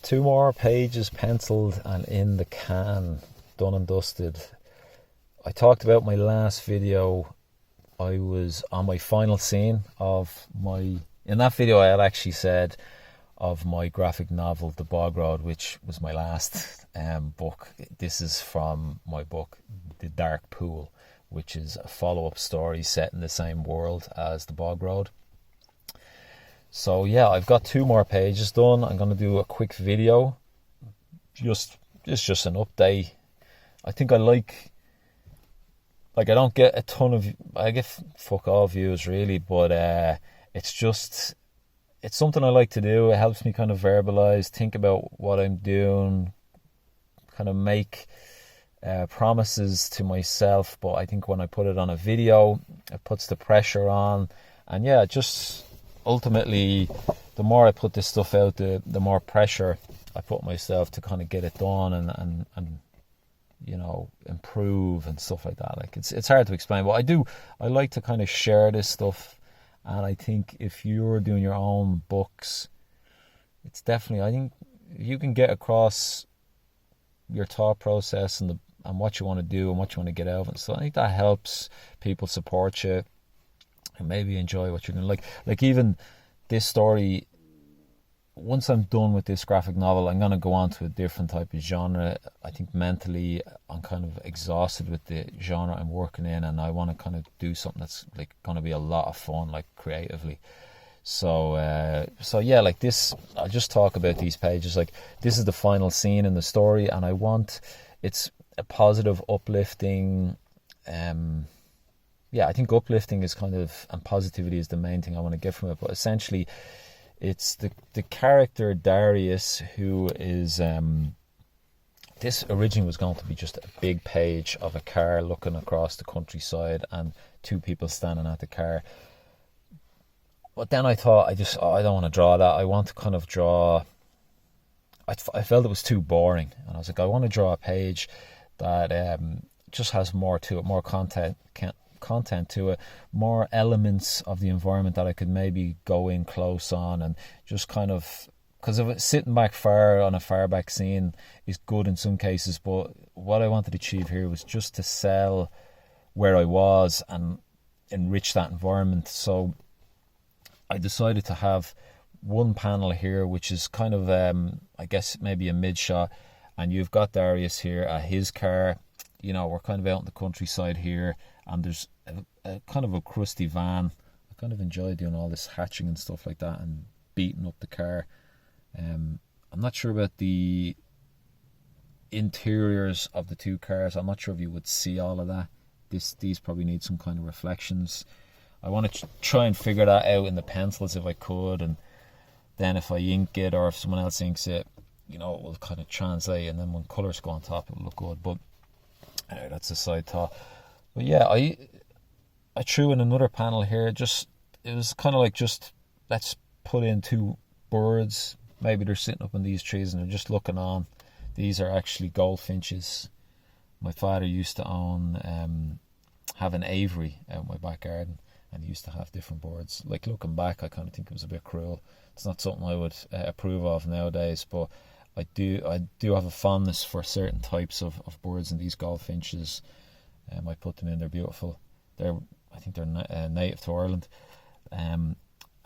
2 more pages penciled and in the can, done and dusted. I talked about my last video. I was on my final scene of in that video I had actually said of my graphic novel, The Bog Road, which was my last book. This is from my book, The Dark Pool, which is a follow-up story set in the same world as The Bog Road. So yeah, I've got 2 more pages done. I'm going to do a quick video. It's just an update. I think I don't get a ton of, I get fuck all views really, but it's something I like to do. It helps me kind of verbalize, think about what I'm doing, kind of make promises to myself. But I think when I put it on a video, it puts the pressure on. And yeah, just ultimately, the more I put this stuff out, the more pressure I put myself to kind of get it done and you know, improve and stuff like that. Like it's hard to explain, but I like to kind of share this stuff. And I think if you're doing your own books, it's definitely, I think if you can get across your thought process and what you want to do and what you want to get out of it, so I think that helps people support you and maybe enjoy what you're doing. Like even this story, once I'm done with this graphic novel, I'm going to go on to a different type of genre. I think mentally I'm kind of exhausted with the genre I'm working in, and I want to kind of do something that's like going to be a lot of fun, like creatively. So yeah, like this, I'll just talk about these pages. Like this is the final scene in the story, and it's a positive, uplifting, yeah, I think uplifting is kind of, and positivity is the main thing I want to get from it. But essentially, it's the character Darius, who is this originally was going to be just a big page of a car looking across the countryside and 2 people standing at the car. But then I thought, I don't want to draw that. I want to kind of draw, I felt it was too boring, and I was like, I want to draw a page that just has more to it, more content to it, more elements of the environment that I could maybe go in close on, and just kind of, because of sitting back far on a far back scene is good in some cases, but what I wanted to achieve here was just to sell where I was and enrich that environment. So I decided to have one panel here which is kind of I guess maybe a mid shot, and you've got Darius here at his car. You know, we're kind of out in the countryside here, and there's a kind of a crusty van. I kind of enjoy doing all this hatching and stuff like that and beating up the car. I'm not sure about the interiors of the 2 cars. I'm not sure if you would see all of that. These probably need some kind of reflections. I want to try and figure that out in the pencils if I could, and then if I ink it or if someone else inks it, you know, it will kind of translate, and then when colours go on top, it will look good. But anyway, that's a side thought. But yeah, I threw in another panel here. It was kind of like, just let's put in 2 birds. Maybe they're sitting up in these trees and they're just looking on. These are actually goldfinches. My father used to have an aviary out in my back garden, and he used to have different birds. Like, looking back, I kind of think it was a bit cruel. It's not something I would approve of nowadays, but I do have a fondness for certain types of birds, and these goldfinches, I put them in. They're beautiful. I think they're native to Ireland. And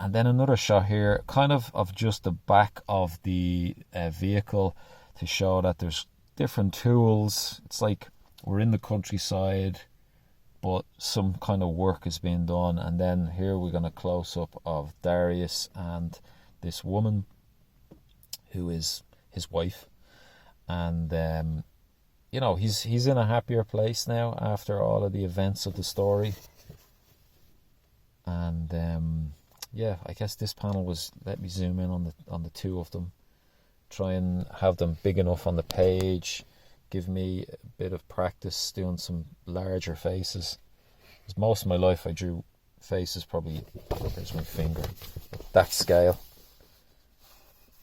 then another shot here, kind of just the back of the vehicle, to show that there's different tools. It's like we're in the countryside, but some kind of work is being done. And then here we're going to close up of Darius and this woman who is his wife, and you know, he's in a happier place now after all of the events of the story. And yeah, I guess this panel was, let me zoom in on the 2 of them, try and have them big enough on the page, give me a bit of practice doing some larger faces. Because most of my life I drew faces probably, there's my finger, that scale.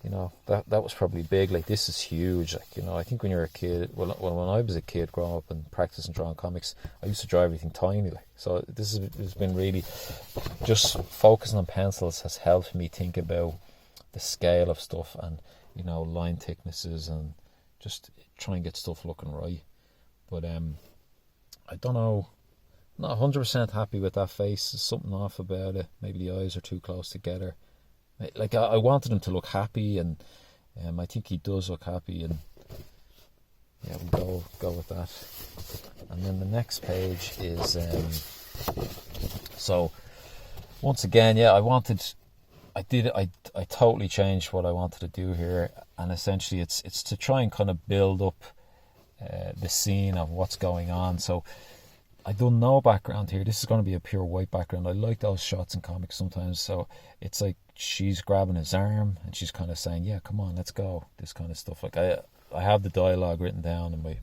You know, that was probably big. Like, this is huge. Like, you know, I think when you're a kid, well, when I was a kid growing up and practicing drawing comics, I used to draw everything tiny. Like, so this has been really, just focusing on pencils has helped me think about the scale of stuff, and line thicknesses, and just try and get stuff looking right. But I don't know, not 100% happy with that face. There's something off about it. Maybe the eyes are too close together. Like, I wanted him to look happy, and I think he does look happy, and yeah, we'll go with that. And then the next page is so once again, yeah, I totally changed what I wanted to do here, and essentially it's to try and kind of build up the scene of what's going on. So I done no background here. This is going to be a pure white background. I like those shots in comics sometimes. So it's like she's grabbing his arm and she's kind of saying, "Yeah, come on, let's go." This kind of stuff. Like I have the dialogue written down in my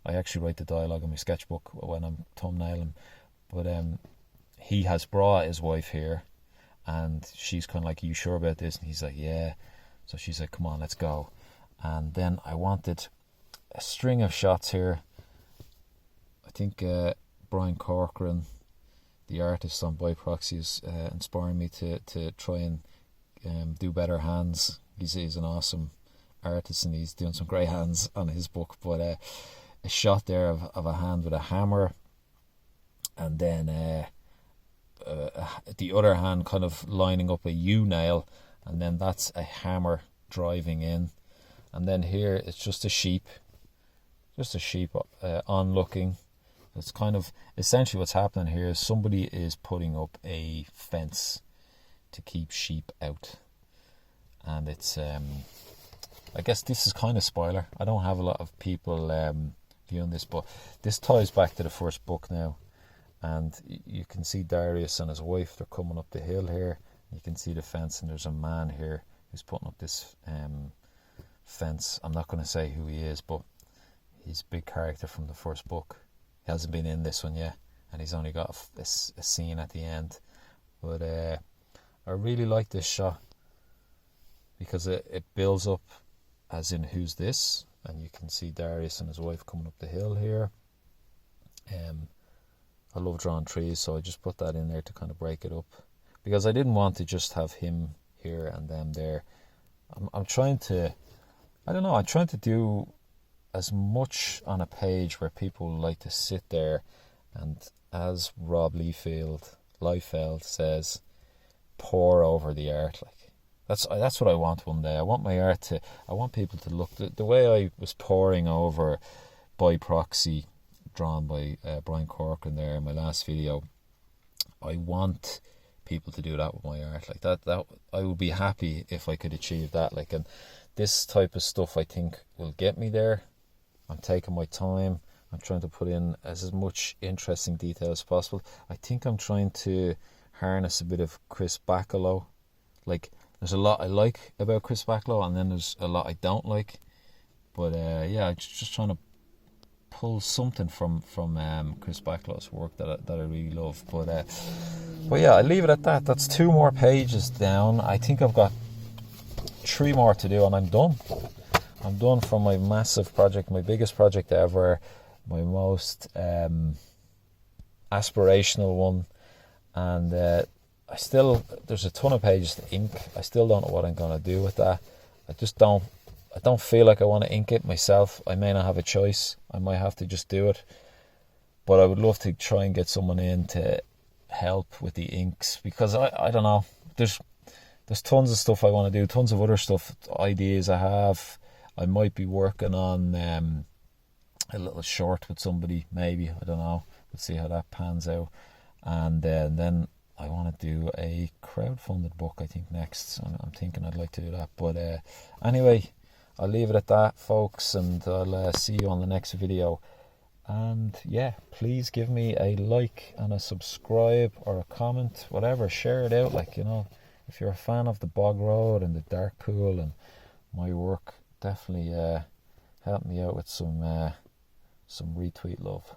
I actually write the dialogue in my sketchbook when I'm thumbnailing. But he has brought his wife here, and she's kind of like, "Are you sure about this?" And he's like, "Yeah." So she's like, "Come on, let's go." And then I wanted a string of shots here. I think Brian Corcoran, the artist on By Proxy, is inspiring me to try and do better hands. He's an awesome artist, and he's doing some great hands on his book. But a shot there of a hand with a hammer, and then the other hand kind of lining up a U-nail, and then that's a hammer driving in. And then here it's just a sheep onlooking. It's kind of essentially what's happening here is somebody is putting up a fence to keep sheep out, and it's I guess this is kind of spoiler. I don't have a lot of people viewing this, but this ties back to the first book now, and you can see Darius and his wife. They're coming up the hill here. You can see the fence, and there's a man here who's putting up this fence. I'm not going to say who he is, but he's a big character from the first book. He hasn't been in this one yet, and he's only got a scene at the end. But I really like this shot because it builds up as in who's this, and you can see Darius and his wife coming up the hill here. I love drawing trees, so I just put that in there to kind of break it up, because I didn't want to just have him here and them there. I'm trying to do as much on a page where people like to sit there and, as Rob Liefeld says, pour over the art. Like that's what I want one day. I want my art I want people to look the way I was pouring over By Proxy, drawn by Brian Corcoran there in my last video. I want people to do that with my art. Like that I would be happy if I could achieve that. Like, and this type of stuff I think will get me there. I'm taking my time. I'm trying to put in as much interesting detail as possible. I think I'm trying to harness a bit of Chris Bachalo. Like, there's a lot I like about Chris Bachalo, and then there's a lot I don't like. But yeah, I'm just trying to pull something from Chris Bachalo's work that I really love. But yeah, I leave it at that. That's 2 more pages down. I think I've got 3 more to do, and I'm done. I'm done from my massive project, my biggest project ever, my most aspirational one, and there's a ton of pages to ink. I still don't know what I'm going to do with that. I don't feel like I want to ink it myself. I may not have a choice. I might have to just do it. But I would love to try and get someone in to help with the inks, because I don't know. There's tons of stuff I want to do, tons of other stuff, ideas I have. I might be working on a little short with somebody, maybe. I don't know. We'll see how that pans out. And then I want to do a crowdfunded book, I think, next. I'm thinking I'd like to do that. But anyway, I'll leave it at that, folks, and I'll see you on the next video. And yeah, please give me a like and a subscribe or a comment, whatever. Share it out, like, if you're a fan of the Bog Road and the Dark Pool and my work, definitely help me out with some retweet love.